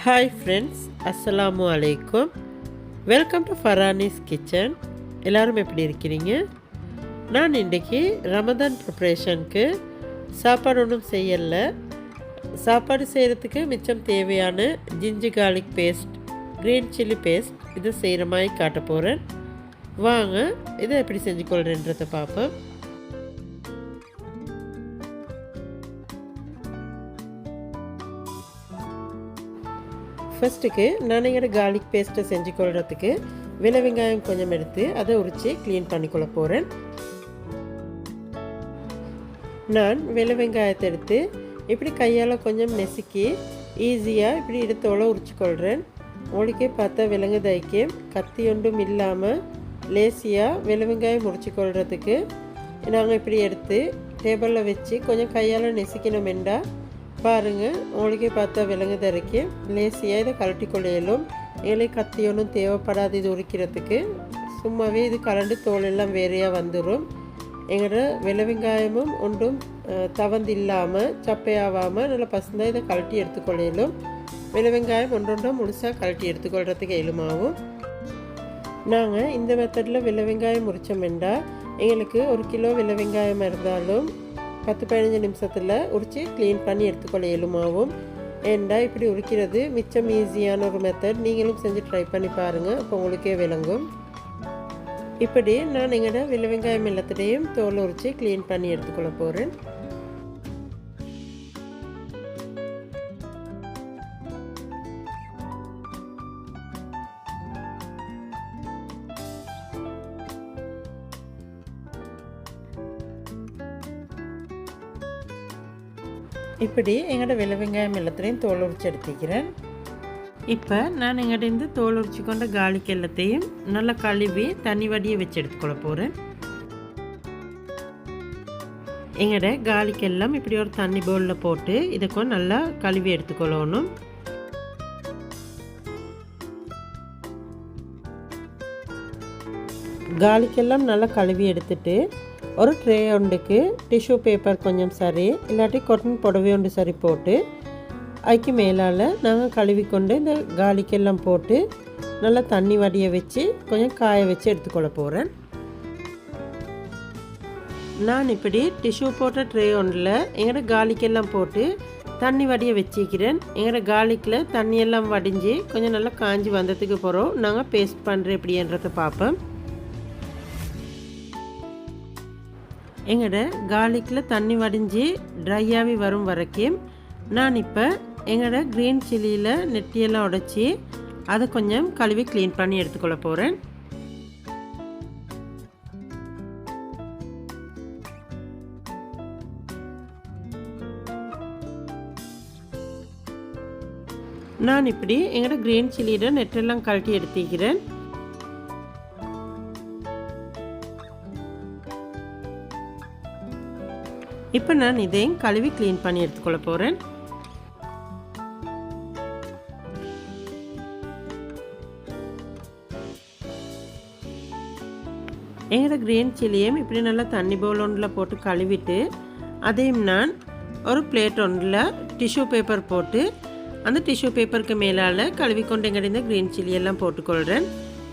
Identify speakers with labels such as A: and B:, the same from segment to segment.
A: Hi friends, அஸ்ஸலாமு அலைக்கும். Welcome to Farani's kitchen. எல்லோரும் எப்படி இருக்கிறீங்க? நான் இன்றைக்கி ரமதான் ப்ரிப்ரேஷனுக்கு சாப்பாடு ஒன்றும் செய்யலை. சாப்பாடு செய்கிறதுக்கு மிச்சம் தேவையான ginger garlic paste, green chilli paste இதை செய்கிற மாதிரி காட்ட போகிறேன். வாங்க இதை எப்படி செஞ்சுக்கொள்கிறேன்றதை பார்ப்போம். ஃபஸ்ட்டுக்கு நான் எங்களோட கார்லிக் பேஸ்ட்டை செஞ்சு கொள்கிறதுக்கு வெள்ளை வெங்காயம் கொஞ்சம் எடுத்து அதை உரித்து க்ளீன் பண்ணிக்கொள்ள போகிறேன். நான் வெள்ளை வெங்காயத்தை எடுத்து இப்படி கையால் கொஞ்சம் நெசுக்கி ஈஸியாக இப்படி எடுத்தோட உரிச்சிக்கொள்கிறேன். உங்களுக்கே பார்த்தா விலங்குதைக்கு கத்தி ஒன்றும் இல்லாமல் லேசியாக வெள்ளை வெங்காயம் உரிச்சிக்கொள்கிறதுக்கு நாங்கள் இப்படி எடுத்து டேபிளில் வச்சு கொஞ்சம் கையால் நெசுக்கினோமெண்டா பாருங்கள், உங்களுக்கே பார்த்தா விலங்கு தரைக்கு லேசியாக இதை கலட்டி கொள்ளையிலும். ஏழை கத்தி ஒன்றும் தேவைப்படாது இது உரிக்கிறதுக்கு. சும்மாவே இது கலண்டு தோலெல்லாம் வேறையாக வந்துடும். எங்களோட வெள்ளை வெங்காயமும் ஒன்றும் தவந்து இல்லாமல் சப்பையாகாமல் நல்லா பசுந்தாக இதை கலட்டி எடுத்துக்கொள்ளையிலும். வெள்ளை வெங்காயம் ஒன்றொன்றும் முழுசாக கலட்டி எடுத்துக்கொள்கிறதுக்கு எலுமாகும். நாங்கள் இந்த மெத்தடில் வெள்ளை வெங்காயம் முறிச்சோம்னா எங்களுக்கு 1 கிலோ வெள்ளை வெங்காயம் இருந்தாலும் 10-15 நிமிஷத்தில் உரித்து க்ளீன் பண்ணி எடுத்துக்கொள்ள எலுமாவும். ஏண்டா இப்படி உரிக்கிறது மிச்சம் ஈஸியான ஒரு மெத்தட். நீங்களும் செஞ்சு ட்ரை பண்ணி பாருங்கள், அப்போ உங்களுக்கே விளங்கும். இப்படி நான் எங்களோட வெள்ளை வெங்காயம் எல்லாத்துலேயும் தோல் உரித்து க்ளீன் பண்ணி எடுத்துக்கொள்ள போகிறேன். இப்படி எங்களோட வெள்ளை வெங்காயம் எல்லாத்தையும் தோல் உரித்து எடுத்துக்கிறேன். இப்போ நான் எங்கள்கிட்ட தோல் உரிச்சு கொண்ட கார்லிக் எல்லாத்தையும் நல்லா கழுவி தண்ணி வடியை வச்சு எடுத்துக்கொள்ள போகிறேன். எங்களோட கார்லிக் எல்லாம் இப்படி ஒரு தண்ணி பவுலில் போட்டு இதுக்கும் நல்லா கழுவி எடுத்துக்கொள்ளணும். கார்லிக் எல்லாம் நல்லா கழுவி எடுத்துட்டு ஒரு ட்ரே ஒன்றுக்கு டிஷ்யூ பேப்பர் கொஞ்சம் சரி இல்லாட்டி கொட்டன் புடவை ஒன்று சரி போட்டு அதுக்கு மேலால் நாங்கள் கழுவிக்கொண்டு இந்த கார்லிக்கெல்லாம் போட்டு நல்லா தண்ணி வடியை வச்சு கொஞ்சம் காய வச்சு எடுத்துக்கொள்ள போகிறேன். நான் இப்படி டிஷ்யூ போட்ட ட்ரே ஒன்றில் எங்களோட கார்லிக்கெல்லாம் போட்டு தண்ணி வடியை வச்சுக்கிறேன். எங்களோட கார்லிக்கில் தண்ணியெல்லாம் வடிஞ்சு கொஞ்சம் நல்லா காஞ்சி வந்ததுக்கு போகிறோம் நாங்கள் பேஸ்ட் பண்ணுறேன் எப்படின்றதை பார்ப்போம். எங்களோட கார்லிக்கில் தண்ணி வடிஞ்சு ட்ரையாகி வரும் வரைக்கும் நான் இப்போ எங்களோட க்ரீன் சில்லியில் நெட்டியெல்லாம் உடைச்சி அதை கொஞ்சம் கழுவி க்ளீன் பண்ணி எடுத்துக்கொள்ள போகிறேன். நான் இப்படி எங்களோட க்ரீன் சில்லியோட நெட்டெல்லாம் கழட்டி எடுத்துக்கிறேன். இப்போ நான் இதையும் கழுவி க்ளீன் பண்ணி எடுத்துக்கொள்ள போகிறேன். எங்களோட க்ரீன் சில்லியும் இப்படி நல்லா தண்ணி பவுல் ஒன்றில் போட்டு கழுவிட்டு அதையும் நான் ஒரு பிளேட் ஒன்றில் டிஷ்யூ பேப்பர் போட்டு அந்த டிஷ்யூ பேப்பருக்கு மேலால் கழுவிக்கொண்டு எங்கள்கிட்ட க்ரீன் சில்லியெல்லாம் போட்டுக்கொள்கிறேன்.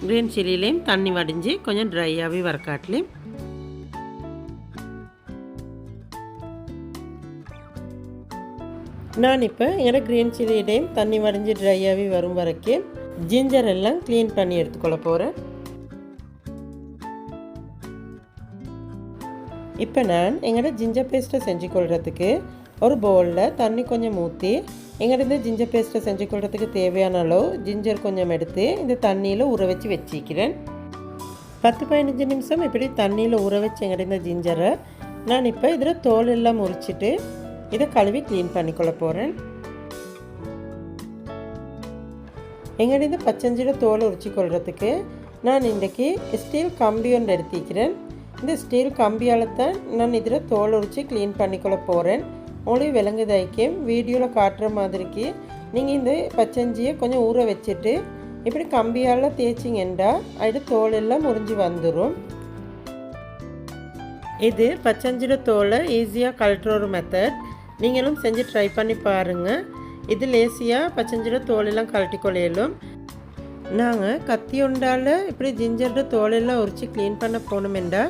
A: க்ரீன் சில்லியிலையும் தண்ணி வடிஞ்சு கொஞ்சம் ட்ரையாகவே வரக்காட்டிலையும் நான் இப்போ என்னோட க்ரீன் சில்லியிடையும் தண்ணி வடிஞ்சு ட்ரையாகவே வரும் வரைக்கும் ஜிஞ்சர் எல்லாம் க்ளீன் பண்ணி எடுத்துக்கொள்ள போகிறேன். இப்போ நான் எங்களோட ஜிஞ்சர் பேஸ்ட்டை செஞ்சு கொள்கிறதுக்கு ஒரு பவுலில் தண்ணி கொஞ்சம் ஊற்றி எங்கள்கிட்ட ஜிஞ்சர் பேஸ்ட்டை செஞ்சு கொள்கிறதுக்கு தேவையான அளவு ஜிஞ்சர் கொஞ்சம் எடுத்து இந்த தண்ணியில் ஊற வச்சு வச்சுக்கிறேன். 10-15 நிமிஷம் இப்படி தண்ணியில் ஊற வச்சு எங்கள்கிட்ட ஜிஞ்சரை நான் இப்போ இதில் தோல் எல்லாம் முறிச்சிட்டு இதை கழுவி க்ளீன் பண்ணிக்கொள்ள போகிறேன். எங்கள்கிட்ட பச்சஞ்சிட தோலை உரிச்சி கொள்கிறதுக்கு நான் இன்றைக்கி ஸ்டீல் கம்பி ஒன்று எடுத்துக்கிறேன். இந்த ஸ்டீல் கம்பியால் தான் நான் இதில் தோல் உரிச்சி க்ளீன் பண்ணிக்கொள்ள போகிறேன். உங்களுக்கு விலங்குதைக்கும் வீடியோவில் காட்டுற மாதிரிக்கு நீங்கள் இந்த பச்சஞ்சியை கொஞ்சம் ஊற வச்சுட்டு இப்படி கம்பியால் தேய்ச்சிங்கண்டா அது தோல் எல்லாம் முறிஞ்சு வந்துடும். இது பச்சஞ்சிட தோலை ஈஸியாக கழட்டுற ஒரு மெத்தட். நீங்களும் செஞ்சு ட்ரை பண்ணி பாருங்கள். இது லேசியாக பச்சைஞ்சிட தோலெல்லாம் கழட்டி கொள்ளையிலும். நாங்கள் கத்தி ஒண்டால் இப்படி ஜிஞ்சரோட தோலெல்லாம் உரித்து க்ளீன் பண்ண போனோமெண்டா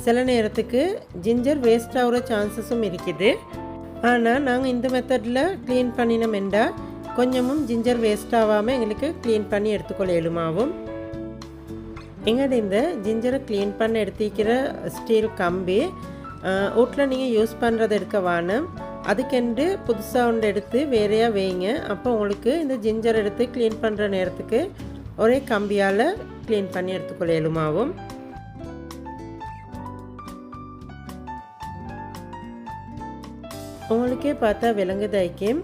A: சில நேரத்துக்கு ஜிஞ்சர் வேஸ்ட் ஆகிற சான்சஸும் இருக்குது. ஆனால் நாங்கள் இந்த மெத்தடில் க்ளீன் பண்ணினோமெண்டா கொஞ்சமும் ஜிஞ்சர் வேஸ்ட் ஆகாமல் எங்களுக்கு க்ளீன் பண்ணி எடுத்துக்கொள்ளையிலுமாவும். எங்கள்ட இந்த ஜிஞ்சரை க்ளீன் பண்ண எடுத்துக்கிற ஸ்டீல் கம்பி வீட்டில் நீங்கள் யூஸ் பண்ணுறதை எடுக்க வேணும். அதுக்கெண்டு புதுசாக ஒன்று எடுத்து வேறையாக வைங்க. அப்போ உங்களுக்கு இந்த ஜிஞ்சர் எடுத்து க்ளீன் பண்ணுற நேரத்துக்கு ஒரே கம்பியால் க்ளீன் பண்ணி எடுத்துக்கொள்ளையிலுமாவும். உங்களுக்கே பார்த்தா விலங்குதாய்க்கும்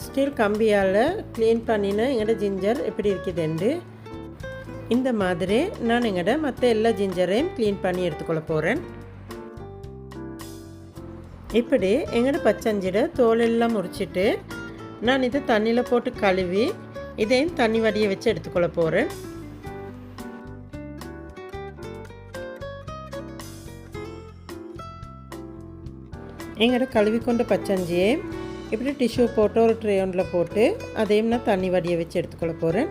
A: ஸ்டீல் கம்பியால் க்ளீன் பண்ணின எங்களோட ஜிஞ்சர் எப்படி இருக்குதுண்டு. இந்த மாதிரி நான் எங்களோட மற்ற எல்லா ஜிஞ்சரையும் க்ளீன் பண்ணி எடுத்துக்கொள்ள போகிறேன். இப்படி எங்களோட பச்சஞ்சிட தோலெல்லாம் முறிச்சிட்டு நான் இதை தண்ணியில் போட்டு கழுவி இதையும் தண்ணி வடியை வச்சு எடுத்துக்கொள்ள போகிறேன். எங்களோட கழுவி கொண்ட பச்சஞ்சியை இப்படி டிஷ்யூ போட்டு ஒரு ட்ரே ஒன்றில் போட்டு அதையும் நான் தண்ணி வடியை வச்சு எடுத்துக்கொள்ள போகிறேன்.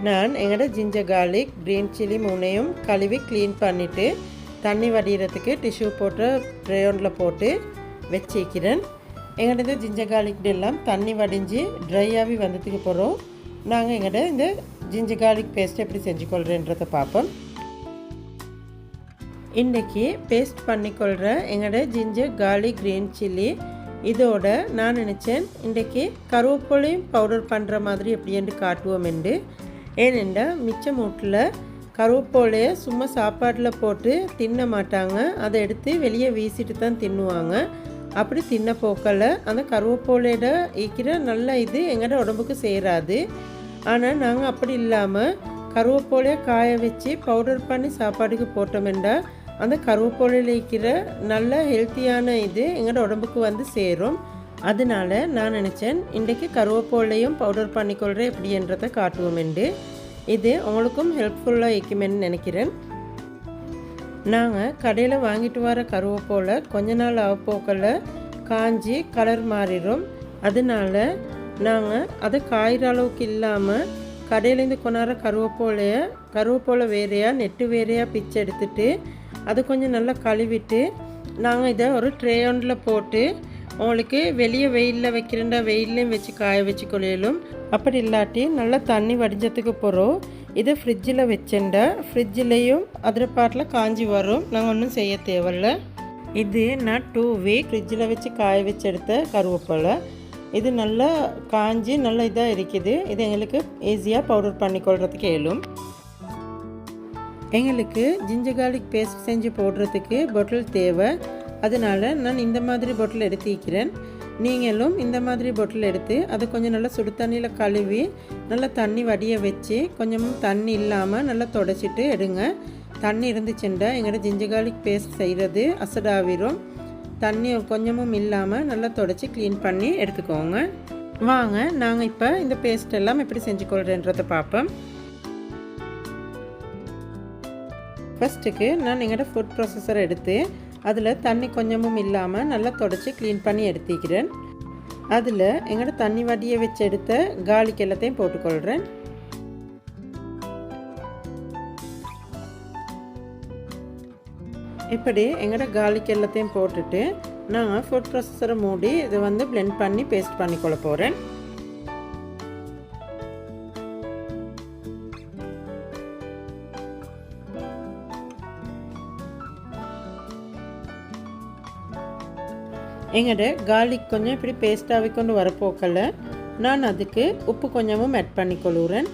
A: நான் எங்களோட ஜிஞ்சர் கார்லிக் க்ரீன் சில்லி மூணையும் கழுவி க்ளீன் பண்ணிவிட்டு தண்ணி வடிகிறதுக்கு டிஷ்யூ போட்டு ட்ரே ஒன்றில் போட்டு வச்சிக்கிறேன். எங்களோட ஜிஞ்சர் கார்லிக் எல்லாம் தண்ணி வடிஞ்சு ட்ரையாகி வந்ததுக்கு போகிறோம். நாங்கள் எங்களோட இந்த ஜிஞ்சர் கார்லிக் பேஸ்ட் எப்படி செஞ்சுக்கொள்கிறேன்றதை பார்ப்போம். இன்றைக்கி பேஸ்ட் பண்ணிக்கொள்கிற எங்களோட ஜிஞ்சர் கார்லிக் க்ரீன் சில்லி இதோட நான் நினச்சேன் இன்றைக்கி கருவேப்பிலையும் பவுடர் பண்ணுற மாதிரி எப்படின்னு காட்டுவோம் என்று. ஏனெண்டா மிச்சம் வீட்டில் கருவேப்பிலையை சும்மா சாப்பாட்டில் போட்டு தின்ன மாட்டாங்க. அதை எடுத்து வெளியே வீசிட்டு தான் தின்னுவாங்க. அப்படி தின்ன போக்கில் அந்த கருவேப்பிலையோட ஈக்கிற நல்ல இது எங்களோட உடம்புக்கு சேராது. ஆனால் நாங்கள் அப்படி இல்லாமல் கருவேப்பிலையை காய வச்சு பவுடர் பண்ணி சாப்பாட்டுக்கு போட்டோமெண்டா அந்த கருவேப்பிலையில் ஈக்கிற நல்ல ஹெல்த்தியான இது எங்களோட உடம்புக்கு வந்து சேரும். அதனால நான் நினச்சேன் இன்றைக்கி கருவேப்பிலையும் பவுடர் பண்ணிக்கொள்கிறேன் எப்படின்றதை காட்டுவோமெண்டு. இது உங்களுக்கும் ஹெல்ப்ஃபுல்லாக இருக்குமென்னு நினைக்கிறேன். நாங்கள் கடையில் வாங்கிட்டு வர கருவேப்பிலை கொஞ்ச நாள் ஆகப்போக்கில் காஞ்சி கலர் மாறிடும். அதனால நாங்கள் அதை காய்கிற அளவுக்கு இல்லாமல் கடையிலேருந்து கொண்டாடுற கருவேப்பிலை வேறையாக நெட்டு வேறையாக பிச்சு எடுத்துட்டு அதை கொஞ்சம் நல்லா கழுவிட்டு நாங்கள் இதை ஒரு ட்ரே ஒன்றில் போட்டு உங்களுக்கு வெளியே வெயிலில் வைக்கிறேன்டா வெயிலையும் வச்சு காய வச்சு கொள்ளையிலும். அப்படி இல்லாட்டி நல்லா தண்ணி வடிஞ்சதுக்கு போகிறோம். இதை ஃப்ரிட்ஜில் வச்சேன்டா ஃப்ரிட்ஜிலையும் அதில் பாட்டில் காஞ்சி வரும். நாங்கள் ஒன்றும் செய்ய தேவையில்ல. இது நான் 2 வீக் ஃப்ரிட்ஜில் வச்சு காய வச்சு எடுத்த கருவேப்பிலை. இது நல்லா காஞ்சி நல்லா இதாக இருக்குது. இது எங்களுக்கு ஈஸியாக பவுடர் பண்ணிக்கொள்கிறதுக்கு இயலும். எங்களுக்கு ஜிஞ்சர் கார்லிக் பேஸ்ட் செஞ்சு போடுறதுக்கு பாட்டில் தேவை. அதனால் நான் இந்த மாதிரி பாட்டில் எடுத்துக்கிறேன். நீங்களும் இந்த மாதிரி பாட்டில் எடுத்து அதை கொஞ்சம் நல்லா சுடு தண்ணியில் கழுவி நல்லா தண்ணி வடிய வச்சு கொஞ்சமும் தண்ணி இல்லாமல் நல்லா தொடச்சிட்டு எடுங்க. தண்ணி இருந்துச்சுண்டா எங்களோட ஜிஞ்சர் கார்லிக் பேஸ்ட் செய்கிறது அசடாவிரும். தண்ணி கொஞ்சமும் இல்லாமல் நல்லா தொடச்சி க்ளீன் பண்ணி எடுத்துக்கோங்க. வாங்க நாங்கள் இப்போ இந்த பேஸ்ட் எல்லாம் எப்படி செஞ்சுக்கொள்கிறேன்றதை பார்ப்போம். ஃபஸ்ட்டுக்கு நான் எங்களோட ஃபுட் ப்ராசஸர் எடுத்து அதில் தண்ணி கொஞ்சமும் இல்லாமல் நல்லா தொடச்சி க்ளீன் பண்ணி எடுத்துக்கிறேன். அதில் எங்களோட தண்ணி வடியை வச்சு எடுத்த கார்லிக் எல்லாத்தையும் போட்டுக்கொள்கிறேன். இப்படி எங்களோட கார்லிக் எல்லாத்தையும் போட்டுட்டு நான் ஃபுட் ப்ராசஸரை மூடி இதை வந்து பிளெண்ட் பண்ணி பேஸ்ட் பண்ணிக்கொள்ள போகிறேன். எங்களோட கார்லிக் கொஞ்சம் இப்படி பேஸ்ட்டாகி கொண்டு வரப்போக்கல நான் அதுக்கு உப்பு கொஞ்சமும் ஆட் பண்ணிக்கொள்ளுறேன்.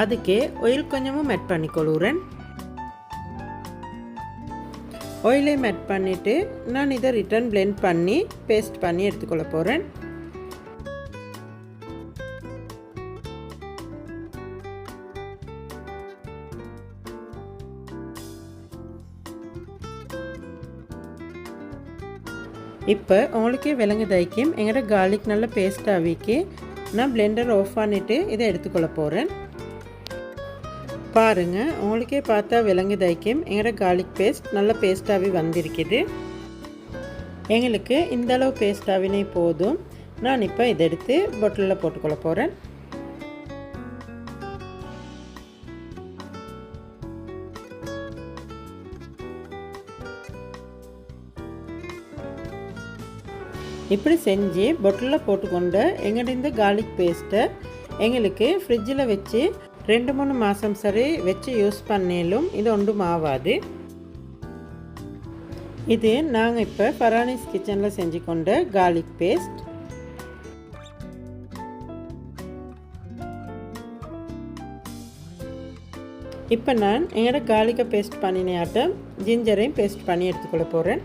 A: அதுக்கே ஆயில் கொஞ்சமும் ஆட் பண்ணிக்கொள்ளுறேன். ஆயிலையும் ஆட் பண்ணிவிட்டு நான் இதை ரிட்டர்ன் பிளெண்ட் பண்ணி பேஸ்ட் பண்ணி எடுத்துக்கொள்ள போகிறேன். இப்போ உங்களுக்கே விலங்குதாய்க்கும் எங்களோட கார்லிக் நல்லா பேஸ்ட் ஆகிக்கு நான் பிளெண்டர் ஆஃப் பண்ணிவிட்டு இதை எடுத்துக்கொள்ள போகிறேன். பாருங்கள், உங்களுக்கே பார்த்தா விளங்குதாய்க்கும் எங்களோட கார்லிக் பேஸ்ட் நல்ல பேஸ்ட்டாகவே வந்திருக்குது. எங்களுக்கு இந்த அளவு பேஸ்ட்டாகவே போதும். நான் இப்போ இதை எடுத்து பாட்டிலில் போட்டுக்கொள்ள போகிறேன். இப்படி செஞ்சு பாட்டிலில் போட்டுக்கொண்ட எங்கள்ட இந்த கார்லிக் பேஸ்ட்டை எங்களுக்கு ஃப்ரிட்ஜில் வச்சு 2-3 மாதம் சரி வச்சு யூஸ் பண்ணாலும் இது ஒன்றும் ஆகாது. இது நாங்கள் இப்போ ஃபரானிஸ் கிச்சனில் செஞ்சு கொண்ட கார்லிக் பேஸ்ட். இப்போ நான் எங்களோட கார்லிக்கை பேஸ்ட் பண்ணினாட்டம் ஜிஞ்சரையும் பேஸ்ட் பண்ணி எடுத்துக்கொள்ள போகிறேன்.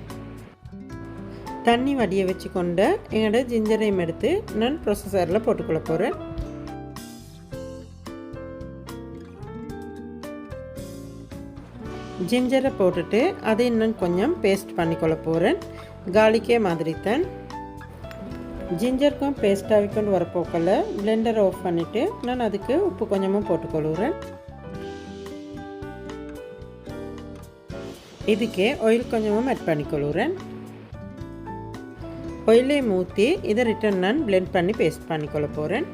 A: தண்ணி வடிய வச்சு கொண்ட எங்களோட ஜிஞ்சரையும் எடுத்து நான் ப்ரொசஸரில் போட்டுக்கொள்ள போகிறேன். ஜிஞ்சரை போட்டுட்டு அதை இன்னும் கொஞ்சம் பேஸ்ட் பண்ணிக்கொள்ள போகிறேன். கார்லிக்கே மாதிரி தான். ஜிஞ்சருக்கும் பேஸ்ட்டாக கொண்டு வரப்போக்கில் பிளெண்டரை ஆஃப் பண்ணிவிட்டு நான் அதுக்கு உப்பு கொஞ்சமும் போட்டுக்கொள்கிறேன். இதுக்கே ஆயில் கொஞ்சமும் ஆட் பண்ணிக்கொள்கிறேன். ஆயிலே ஊற்றி இதை ரிட்டன் நான் பிளெண்ட் பண்ணி பேஸ்ட் பண்ணிக்கொள்ள போகிறேன்.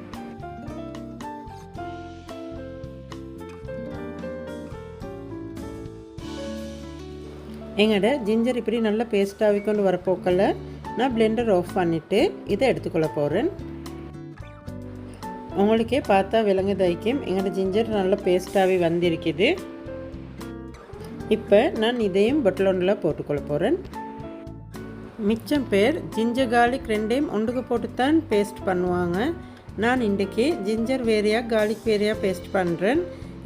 A: எங்களோட ஜிஞ்சர் இப்படி நல்லா பேஸ்ட்டாகி கொண்டு வரப்போக்கில் நான் பிளெண்டர் ஆஃப் பண்ணிவிட்டு இதை எடுத்துக்கொள்ள போகிறேன். உங்களுக்கே பார்த்தா விளங்குதாய்க்கும் எங்களோட ஜிஞ்சர் நல்லா பேஸ்ட்டாகவே வந்திருக்குது. இப்போ நான் இதையும் பட்டலோனில் போட்டுக்கொள்ள போகிறேன். மிச்சம் பேர் ஜிஞ்சர் கார்லிக் ரெண்டையும் ஒன்றுக்கு போட்டுத்தான் பேஸ்ட் பண்ணுவாங்க. நான் இன்றைக்கி ஜிஞ்சர் வேறையாக கார்லிக் வேறையாக பேஸ்ட் பண்ணுறேன்.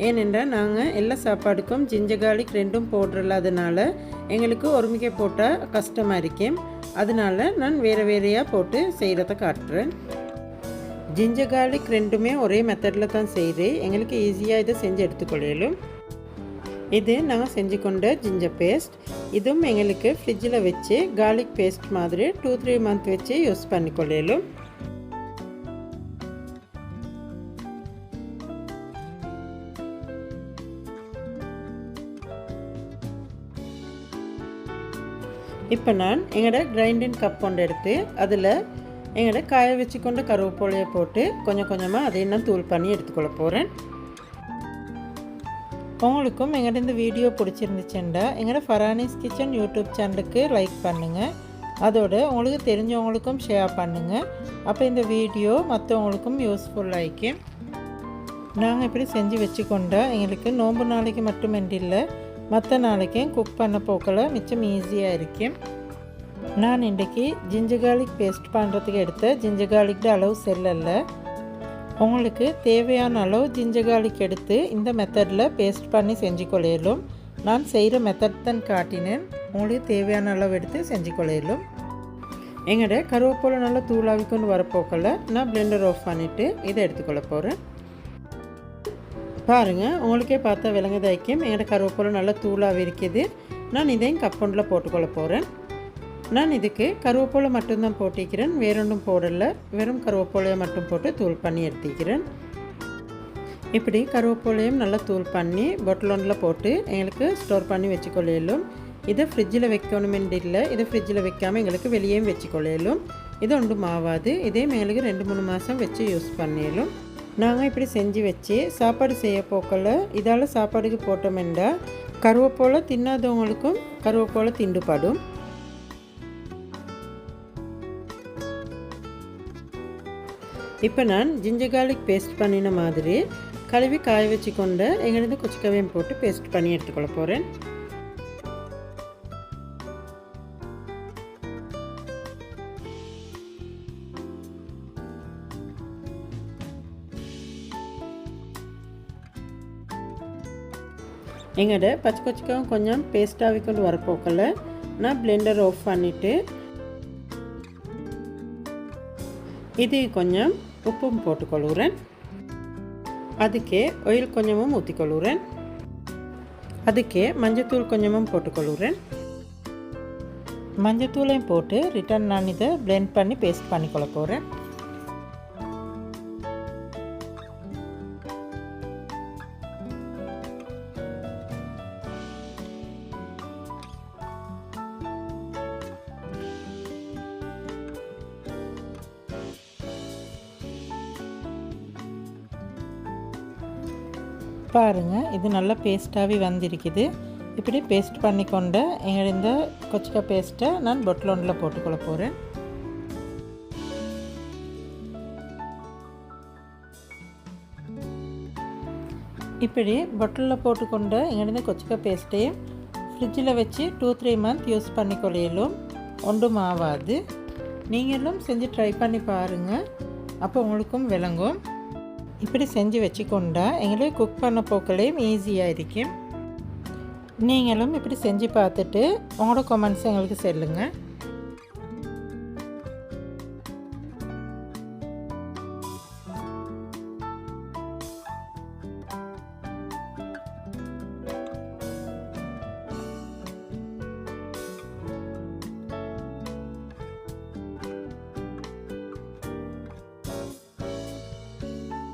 A: ஏனென்றால் நாங்கள் எல்லா சாப்பாடுக்கும் ஜிஞ்சர் கார்லிக் ரெண்டும் போடுறதுனால எங்களுக்கு ஒருமிக்க போட்டால் கஷ்டமாக இருக்கேன். அதனால நான் வேறு வேறையாக போட்டு செய்கிறத காட்டுறேன். ஜிஞ்சர் கார்லிக் ரெண்டுமே ஒரே மெத்தடில் தான் செய்கிறேன். எங்களுக்கு ஈஸியாக இதை செஞ்சு எடுத்துக்கொள்ளும். இது நாங்கள் செஞ்சு கொண்ட ஜிஞ்சர் பேஸ்ட். இதுவும் எங்களுக்கு ஃப்ரிட்ஜில் வச்சு கார்லிக் பேஸ்ட் மாதிரி 2-3 மந்த் வச்சு யூஸ் பண்ணிக்கொள்ளும். இப்போ நான் எங்களோட கிரைண்டிங் கப் கொண்டு எடுத்து அதில் எங்களோட காய வச்சு கொண்ட கருவேப்பிலையை போட்டு கொஞ்சம் கொஞ்சமாக அதை நான் தூள் பண்ணி எடுத்துக்கொள்ள போகிறேன். உங்களுக்கும் எங்கள்ட இந்த வீடியோ பிடிச்சிருந்துச்சுண்டா எங்களோட ஃபரானிஸ் கிச்சன் யூடியூப் சேனலுக்கு லைக் பண்ணுங்கள். அதோடு உங்களுக்கு தெரிஞ்சவங்களுக்கும் ஷேர் பண்ணுங்கள். அப்போ இந்த வீடியோ மற்றவங்களுக்கும் யூஸ்ஃபுல்லாகிக்கும். நாங்கள் இப்படி செஞ்சு வச்சுக்கொண்டா எங்களுக்கு நோன்பு நாளைக்கு மட்டும் இல்லை, மற்ற நாளைக்கும் குக் பண்ண போக்கில் மிச்சம் ஈஸியாக இருக்கும். நான் இன்றைக்கி ஜிஞ்சர் கார்லிக் பேஸ்ட் பண்ணுறதுக்கு எடுத்த ஜிஞ்சர் கார்லிக் அளவு செல்லலை. உங்களுக்கு தேவையான அளவு ஜிஞ்சர் கார்லிக் எடுத்து இந்த மெத்தடில் பேஸ்ட் பண்ணி செஞ்சு கொள்ளையிலும். நான் செய்கிற மெத்தட் தான் காட்டினேன். உங்களுக்கு தேவையான அளவு எடுத்து செஞ்சு கொள்ளையிலும். எங்களோட கருவேப்பிலை நல்லா தூளாகி கொண்டு வரப்போக்கில் நான் பிளெண்டர் ஆஃப் பண்ணிவிட்டு இதை எடுத்துக்கொள்ள போகிறேன். பாருங்கள், உங்களுக்கே பார்த்தா விளங்குதாய்க்கும் எங்களோட கருவேப்பிலை நல்லா தூளாக இருக்குது. நான் இதையும் கப்பொண்டில் போட்டுக்கொள்ள போகிறேன். நான் இதுக்கு கருவேப்பிலை மட்டும்தான் போட்டிக்கிறேன், வேறொன்றும் போடலை. வெறும் கருவேப்பிலையை மட்டும் போட்டு தூள் பண்ணி எடுத்துக்கிறேன். இப்படி கருவேப்பிலையும் நல்லா தூள் பண்ணி பாட்டிலொன்றில் போட்டு எங்களுக்கு ஸ்டோர் பண்ணி வச்சுக்கொள்ளும். இதை ஃப்ரிட்ஜில் வைக்கணுமென்று இல்லை, இதை ஃப்ரிட்ஜில் வைக்காமல் எங்களுக்கு வெளியேயும் வச்சுக்கொள்ளும். இது ஒன்றும் ஆகாது. இதையும் எங்களுக்கு 2-3 மாதம் வச்சு யூஸ் பண்ணிடலும். நாங்கள் இப்படி செஞ்சு வச்சு சாப்பாடு செய்ய போக்கல இதால் சாப்பாடுக்கு போட்டோமெண்டா கருவேப்பிலை தின்னாதவங்களுக்கும் கருவேப்பிலை திண்டுபடும். இப்போ நான் ஜிஞ்சர் கார்லிக் பேஸ்ட் பண்ணின மாதிரி கழுவி காய வச்சு கொண்ட எங்களது கொச்சிக்கவையும் போட்டு பேஸ்ட் பண்ணி எடுத்துக்கொள்ள போகிறேன். எங்களோட பச்சை கொச்சிக்காவும் கொஞ்சம் பேஸ்ட்டாகி கொண்டு வரப்போக்கில் நான் பிளெண்டர் ஆஃப் பண்ணிவிட்டு இது கொஞ்சம் உப்பும் போட்டுக்கொள்கிறேன். அதுக்கே ஆயில் கொஞ்சமும் ஊற்றிக்கொள்கிறேன். அதுக்கே மஞ்சத்தூள் கொஞ்சமும் போட்டுக்கொள்கிறேன். மஞ்சத்தூளையும் போட்டு ரிட்டன் நான் இதை பிளெண்ட் பண்ணி பேஸ்ட் பண்ணிக்கொள்ள போகிறேன். பாருங்கள், இது நல்லா பேஸ்ட்டாகவே வந்திருக்குது. இப்படி பேஸ்ட் பண்ணிக்கொண்ட இந்த கொச்சிக்காய் பேஸ்ட்டை நான் பொட்டில் ஒன்றில் போட்டுக்கொள்ள போகிறேன். இப்படி பொட்டிலில் போட்டுக்கொண்ட இந்த கொச்சிக்காய் பேஸ்ட்டையும் ஃப்ரிட்ஜில் வச்சு 2-3 மந்த் யூஸ் பண்ணிக்கொள்ளையிலும் ஒன்றும் ஆகாது. நீங்களும் செஞ்சு ட்ரை பண்ணி பாருங்கள், அப்போ உங்களுக்கும் விளங்கும். இப்படி செஞ்சு வச்சுக்கொண்டா எங்களுக்கு குக் பண்ண போக்களையும் ஈஸியாக இருக்கும். நீங்களும் இப்படி செஞ்சு பார்த்துட்டு உங்களோட கமெண்ட்ஸ் எங்களுக்கு சொல்லுங்கள்.